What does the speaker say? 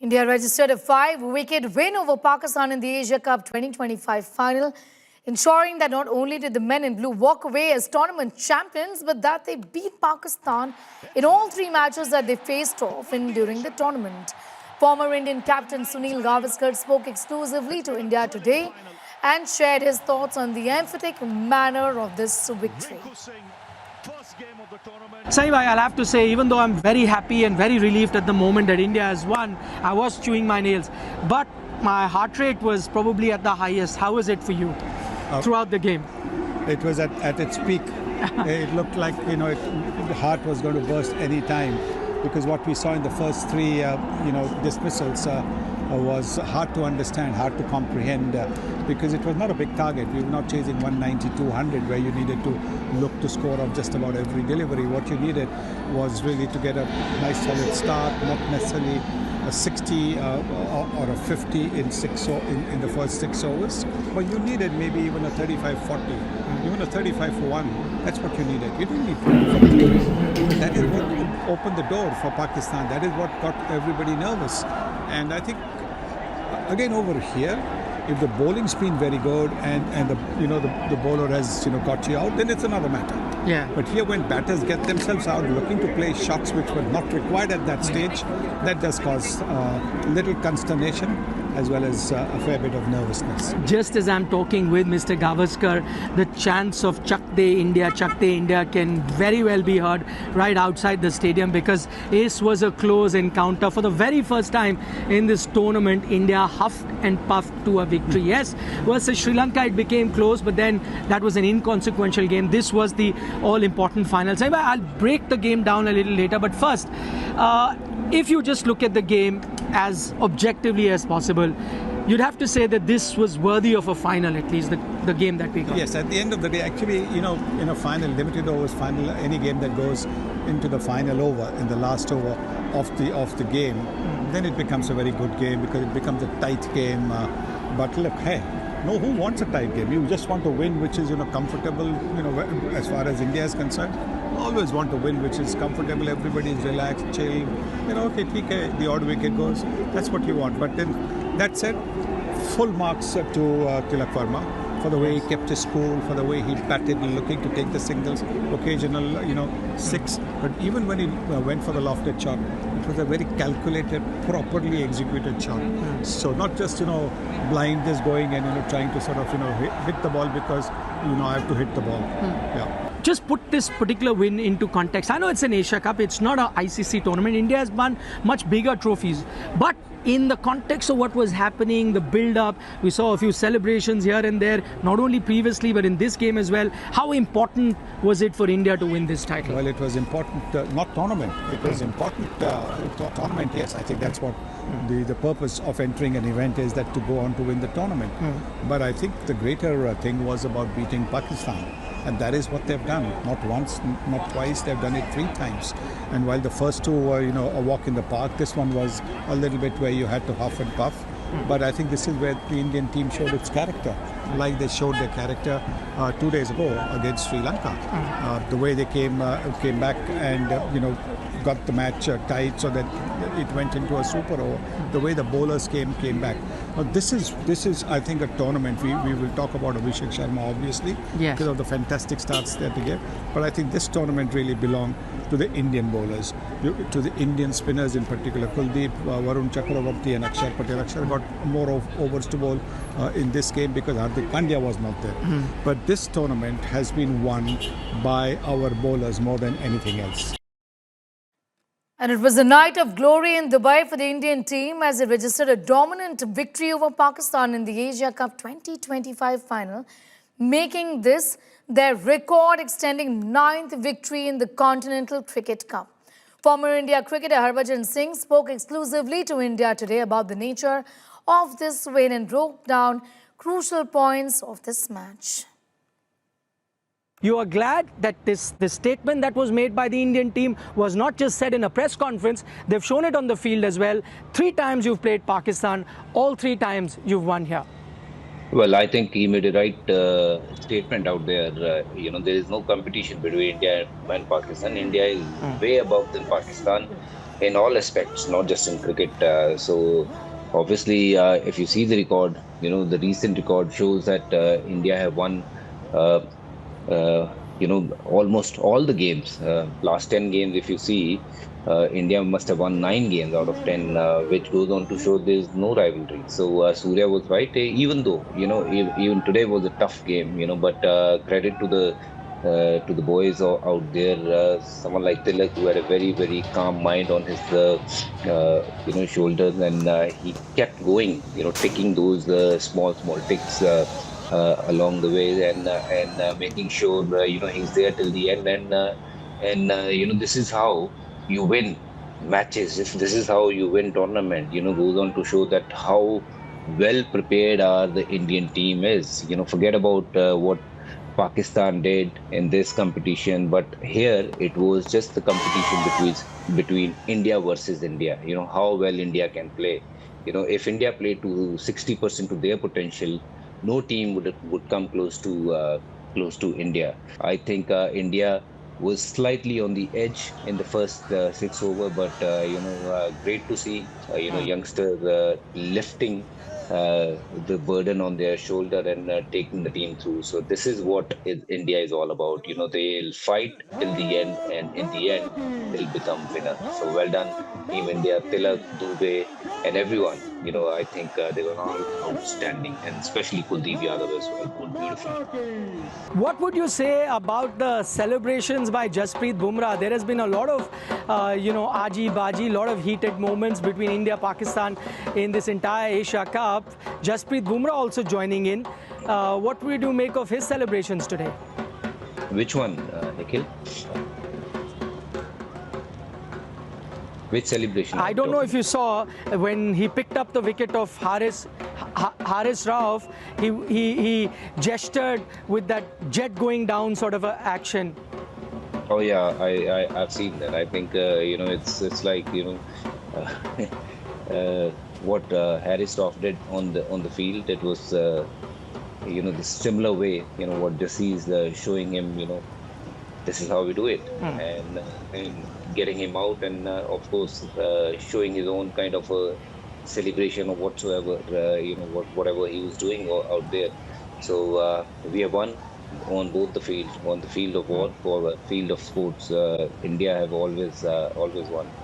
India registered a 5-wicket win over Pakistan in the Asia Cup 2025 final, ensuring that not only did the men in blue walk away as tournament champions, but that they beat Pakistan in all three matches that they faced off in during the tournament. Former Indian captain Sunil Gavaskar spoke exclusively to India today and shared his thoughts on the emphatic manner of this victory. Sahi bhai, I'll have to say, even though I'm very happy and very relieved at the moment that India has won, I was chewing my nails. But my heart rate was probably at the highest. How was it for you throughout the game? It was at its peak. It looked like, the heart was going to burst any time, because what we saw in the first three, dismissals was hard to understand, hard to comprehend, because it was not a big target. We were not chasing 190, 200, where you needed to look to score off just about every delivery. What you needed was really to get a nice solid start, not necessarily a 60 or a 50 in the first 6 overs, but you needed maybe even a 35-40, even a 35 for 1. That's what you needed. You didn't need 40. That is what opened the door for Pakistan. That is what got everybody nervous. And I think, again, over here, if the bowling's been very good and the bowler has got you out, then it's another matter. Yeah. But here, when batters get themselves out looking to play shots which were not required at that stage, that does cause little consternation as well as a fair bit of nervousness. Just as I'm talking with Mr. Gavaskar, the chants of Chak De India can very well be heard right outside the stadium, because this was a close encounter. For the very first time in this tournament, India huffed and puffed to a victory. Yes, versus Sri Lanka it became close, but then that was an inconsequential game. This was the all-important final. So I'll break the game down a little later, but first, if you just look at the game as objectively as possible, you'd have to say that this was worthy of a final, at least the game that we got. Yes, at the end of the day, actually, in a final, limited overs final, any game that goes into the final over, in the last over of the game, then it becomes a very good game, because it becomes a tight game. But look, hey, no, who wants a tight game? You just want to win, which is comfortable. As far as India is concerned, always want to win, which is comfortable. Everybody is relaxed, chill. Okay, the odd wicket goes. That's what you want. But then, that said, full marks to Tilak Varma for the way he kept his cool, for the way he batted, looking to take the singles, occasional, 6. But even when he went for the lofted shot, it was a very calculated, properly executed shot. So not just, blind just going and, trying to sort of, hit the ball because, I have to hit the ball. Yeah. Just put this particular win into context. I know it's an Asia Cup, it's not an ICC tournament. India has won much bigger trophies. But in the context of what was happening, the build-up, we saw a few celebrations here and there, not only previously, but in this game as well. How important was it for India to win this title? Well, it was important, not tournament. It was important tournament, yes. I think that's what the purpose of entering an event is, that to go on to win the tournament. But I think the greater thing was about beating Pakistan. And that is what they've done. Not once, not twice, they've done it 3 times. And while the first 2 were, a walk in the park, this one was a little bit where you had to huff and puff. But I think this is where the Indian team showed its character, like they showed their character 2 days ago against Sri Lanka. The way they came back and got the match tight so that it went into a super over. The way the bowlers came back. Now this is I think a tournament. We will talk about Abhishek Sharma obviously, yes, because of the fantastic starts that they gave. But I think this tournament really belonged to the Indian bowlers, to the Indian spinners in particular. Kuldeep, Varun Chakravarti and Akshar Patel. Akshar got more overs to bowl in this game because Hardik Pandya was not there. But this tournament has been won by our bowlers more than anything else. And it was a night of glory in Dubai for the Indian team as they registered a dominant victory over Pakistan in the Asia Cup 2025 final, making this their record-extending 9th victory in the Continental Cricket Cup. Former India cricketer Harbhajan Singh spoke exclusively to India today about the nature of this win and broke down crucial points of this match. You are glad that this statement that was made by the Indian team was not just said in a press conference, they've shown it on the field as well. 3 times you've played Pakistan, all 3 times you've won here. Well, I think he made a right statement out there. There is no competition between India and Pakistan. India is way above than Pakistan. in all aspects, not just in cricket. So obviously, if you see the record, the recent record shows that India have won, uh, almost all the games. Last 10 games, if you see, India must have won 9 games out of 10, which goes on to show there's no rivalry. So Surya was right, even though, even today was a tough game, but credit to the boys out there. Someone like Tilak, who had a very, very calm mind on his, shoulders, and he kept going, taking those small ticks along the way, and making sure he's there till the end, and this is how you win matches. This is how you win tournament. Goes on to show that how well prepared the Indian team is. Forget about what Pakistan did in this competition, but here it was just the competition between India versus India. How well India can play. If India played to 60% of their potential, no team would come close to India. I think India was slightly on the edge in the first 6 over, but great to see youngsters lifting the burden on their shoulder and taking the team through. So this is what India is all about. They'll fight till the end, and in the end, they'll become winner. So well done, Team India, Tilak, Dubey, and everyone. I think they were all outstanding, and especially Kuldeep Yadav as well. Bowled beautifully. What would you say about the celebrations by Jasprit Bumrah? There has been a lot of, aji baji, lot of heated moments between India, Pakistan in this entire Asia Cup. Jasprit Bumrah also joining in. What would you make of his celebrations today? Which one, Nikhil? Which celebration? I don't know if you saw when he picked up the wicket of Haris Rauf, he gestured with that jet going down sort of a action. Oh yeah, I've seen that. I think it's like what Harris Roth did on the field. It was the similar way. What Jesse is showing him. This is how we do it, and getting him out, and of course showing his own kind of a celebration or whatsoever, whatever he was doing out there. So we have won on both the fields, on the field of war, for the field of sports. India have always won.